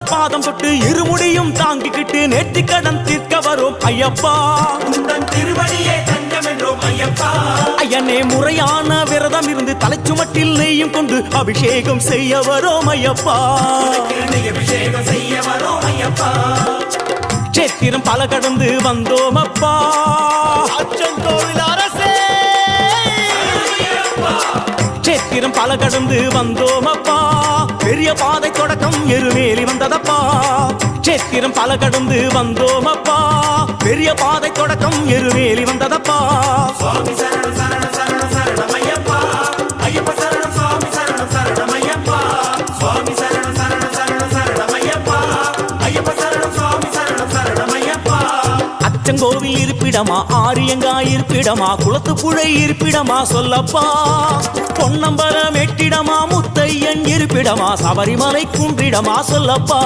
பாதம் தொட்டு இருமுடியும் தாங்கிக்கிட்டு நேர்த்தி கடன் தீர்க்க வரும் ஐயப்பா. உந்தன் திருவடியே தஞ்சம் என்றோம் ஐயப்பா. ஐயனே முறையான விரதம் இருந்து தலைச்சுமட்டில் நெய்யும் கொண்டு அபிஷேகம் செய்ய வரோம் ஐயப்பா. அபிஷேகம் செய்ய வரோம் ஐயப்பா. சேத்திரம் பல கடந்து வந்தோம் அப்பா. அச்சங்கோவில் அரசே சேத்திரம் பல கடந்து வந்தோம் அப்பா. பெரிய பாதை தொடக்கம் எருமேலி வந்ததப்பா. சேத்திரம் பல கடந்து வந்தோம் அப்பா. பெரிய பாதை தொடக்கம் எருமேலி வந்ததப்பா. சுவாமி சரணம் சரணம் சரணம் சரணம் ஐயப்பா. ஐயப்ப சரணம் சுவாமி சரணம் சரணம் ஐயப்பா. சுவாமி சரணம் சரணம் சரணம் சரணம் ஐயப்பா. ஐயப்ப சரணம் சுவாமி சரணம் சரணம் ஐயப்பா. அச்சங்கோவில் இருப்பிடமா, ஆரியங்காய் இருப்பிடமா, குளத்து புழை இருப்பிடமா சொல்லப்பா. பொன்னம்பலம் எட்டிடமா, முத்தையன் இருப்பிடமா, சபரிமலை குன்றிடமா சொல்லப்பா.